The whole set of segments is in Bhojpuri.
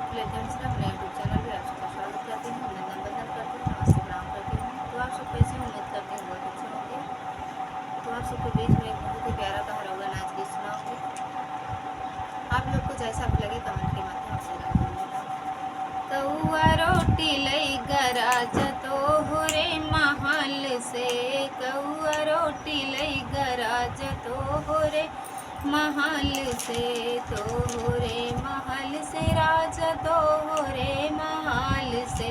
आपके लिए अपने यूट्यूब चैनल पे आप सबका स्वागत करती हूँ, नंदन बंदन करती हूँ, नमस्ते प्रणाम करती हूँ। तो आप सब कैसे उम्मीद करते हैं बहुत अच्छे होंगे। तो आप सबके बीच में एक बहुत ही प्यारा कहरौवा नाच गीत सुनाऊंगी। आप लोग को जैसा भी लगे कमेंट के माध्यम से जरूर बताओ। कौआ रोटी लई गराज तोहरे महल से, कौआ रोटी लई गराज तोहरे महल से, तोहरे महल से राजा तोहरे महल से,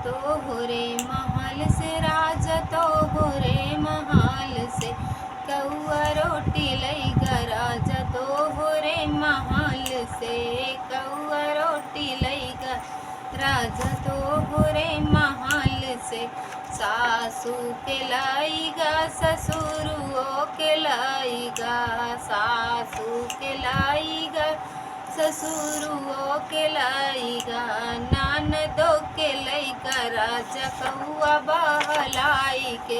तोहरे महल से राजा तोहरे महल से, कौआ रोटी लई गराज तोहरे महल से, कौआ रोटी लई राजा तोहरे महल से, सासू के लाईगा ससुरुओ के लाईगा, सासू के लाईगा ससुरुओ के लाईगा, ननदो के लईगा राजा कौआ बहलाई के,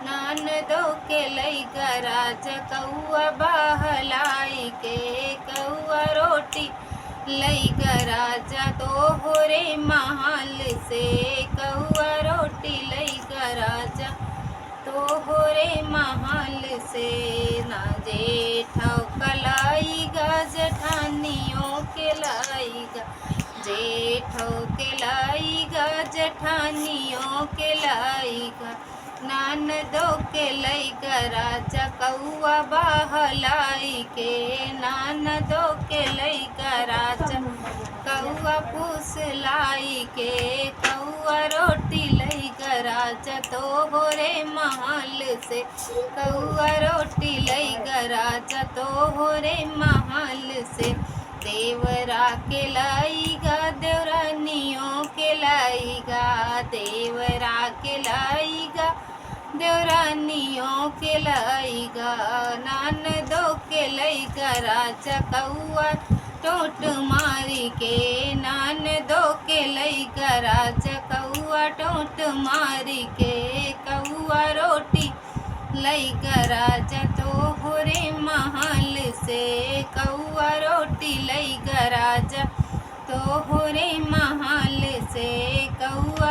ननदो के लईगा राजा कौआ बहलाई के, कौआ रोटी लईगा राजा तोहरे महल से, कौआ रोटी लईगा राजा तोहरे महल से, ना जेठौ कलाईगा जेठानियों के लाईगा, जेठौ के लाईगा जेठानियों के लाईगा, ननदो के लईगा राजा कौआ बहलाई के, ननदो के लईगा राजा कौआ फुसलाई के, कौआ रोटी लईगा राजा तोहरे महल से, कौआ रोटी लईगा राजा तोहरे महल से, देवरा के लाईगा देवरानियों के लाईगा, देवरा के लाईगा देवरानियों के लाईगा, ननदो के लईगा राजा कौआ टोट मारी के, ननदो के लईगा राजा कौआ टोट मारी के, कौआ रोटी लईगा राजा तोहरे महल से, कौआ रोटी लईगा राजा तोहरे महल से, कौआ